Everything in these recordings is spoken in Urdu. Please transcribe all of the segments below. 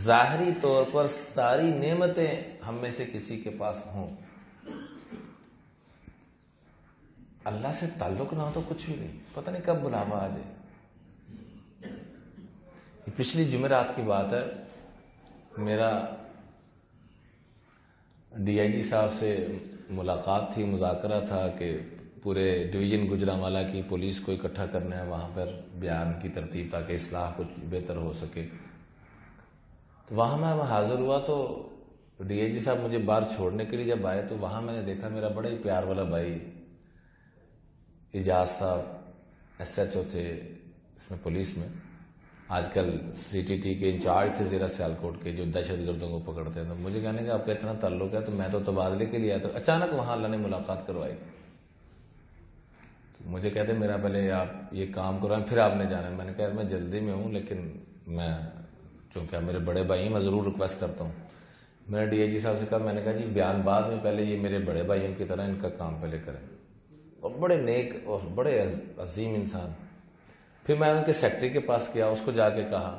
ظاہری طور پر ساری نعمتیں ہم میں سے کسی کے پاس ہوں، اللہ سے تعلق نہ ہو تو کچھ بھی نہیں، پتہ نہیں کب بلاوا آ جائے۔ پچھلی جمعرات کی بات ہے، میرا ڈی آئی جی صاحب سے ملاقات تھی، مذاکرہ تھا کہ پورے ڈویژن گوجرانوالا کی پولیس کو اکٹھا کرنا ہے وہاں پر بیان کی ترتیب تاکہ اصلاح کچھ بہتر ہو سکے۔ تو وہاں میں حاضر ہوا تو ڈی آئی جی صاحب مجھے باہر چھوڑنے کے لیے جب آئے تو وہاں میں نے دیکھا میرا بڑا ہی پیار والا بھائی اجاز صاحب ایس ایچ او تھے اس میں پولیس میں، آج کل سی ٹی ٹی کے انچارج تھے ضلع سیالکوٹ کے جو دہشت گردوں کو پکڑتے ہیں۔ تو مجھے کہنے کا آپ کا اتنا تعلق ہے، تو میں تو تبادلے کے لیے آیا، تو اچانک وہاں اللہ نے ملاقات کروائی۔ تو مجھے کہتے میرا پہلے آپ یہ کام کروائیں پھر آپ نے جانا ہے۔ میں نے کہا میں جلدی میں ہوں، لیکن میں چونکہ میرے بڑے بھائی ہیں میں ضرور ریکویسٹ کرتا ہوں۔ میں نے ڈی آئی جی صاحب سے کہا، میں نے کہا جی بیان بعد میں، پہلے یہ میرے بڑے بھائیوں کی طرح ان کا کام پہلے کریں، اور بڑے نیک اور بڑے عظیم انسان۔ پھر میں ان کے سیکٹری کے پاس گیا، اس کو جا کے کہا،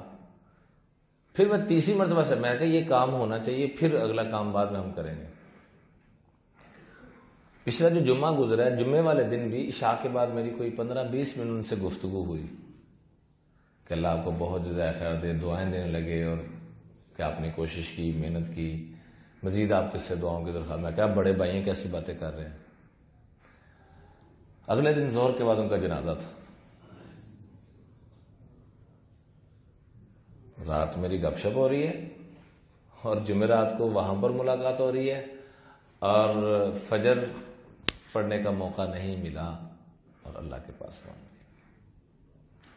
پھر میں تیسری مرتبہ سے میں نے کہا یہ کام ہونا چاہیے، پھر اگلا کام بعد میں ہم کریں گے۔ پچھلا جو جمعہ گزرا ہے، جمعے والے دن بھی عشاء کے بعد میری کوئی 15-20 منٹ ان سے گفتگو ہوئی کہ اللہ آپ کو بہت جزائے خیر دے، دعائیں دینے لگے اور کہ آپ نے کوشش کی، محنت کی، مزید آپ کس سے دعاؤں کی درخواست۔ میں کہا بڑے بھائی ہیں کیسی باتیں کر رہے ہیں۔ اگلے دن ظہر کے بعد ان کا جنازہ تھا، رات میری گپ شپ ہو رہی ہے اور جمعرات کو وہاں پر ملاقات ہو رہی ہے، اور فجر پڑھنے کا موقع نہیں ملا اور اللہ کے پاس پہنچ گئے۔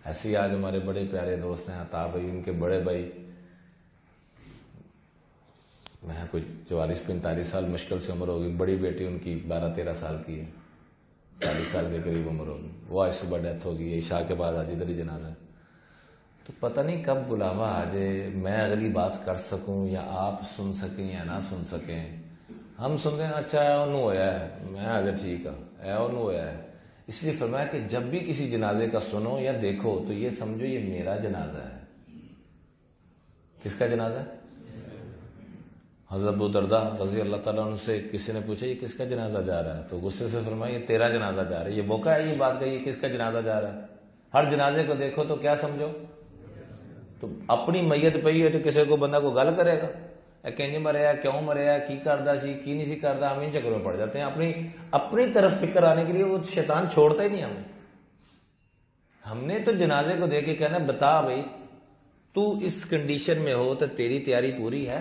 ایسے ہی آج ہمارے بڑے پیارے دوست ہیں عطا بھائی، ان کے بڑے بھائی، میں کوئی 44-45 سال مشکل سے عمر ہوگی، بڑی بیٹی ان کی 12-13 سال کی ہے، 40 سال کے قریب عمر ہوگی، وہ آج صبح ڈیتھ ہوگی، عشاء کے بعد آج ادھر ہی جنازہ ہے۔ تو پتہ نہیں کب بلاوا آ جائے، میں اگلی بات کر سکوں یا آپ سن سکیں یا نہ سن سکیں۔ ہم سنتے ہیں اچھا ہے انہوں ہوا ہے، میں آج ٹھیک ہے انہوں ہوا ہے۔ اس لیے فرمایا کہ جب بھی کسی جنازے کا سنو یا دیکھو تو یہ سمجھو یہ میرا جنازہ ہے۔ کس کا جنازہ ہے؟ حضرت ابو درداء رضی اللہ تعالیٰ عنہ سے کسی نے پوچھا یہ کس کا جنازہ جا رہا ہے، تو غصے سے فرمایا یہ تیرا جنازہ جا رہا ہے۔ یہ موقع ہے یہ بات کا، یہ کس کا جنازہ جا رہا ہے؟ ہر جنازے کو دیکھو تو کیا سمجھو، تو اپنی میت پئی ہے تو کسی کو بندہ کو گل کرے گا، کنج مریا، کیوں مریا، کی کردا سی، کی نہیں سی کردا، ہم ان چکر میں پڑ جاتے ہیں۔ اپنی طرف فکر آنے کے لیے وہ شیطان چھوڑتا ہی نہیں ہمیں۔ ہم نے تو جنازے کو دیکھ کے کہنا بتا بھائی تو اس کنڈیشن میں ہو تو تیری تیاری پوری ہے؟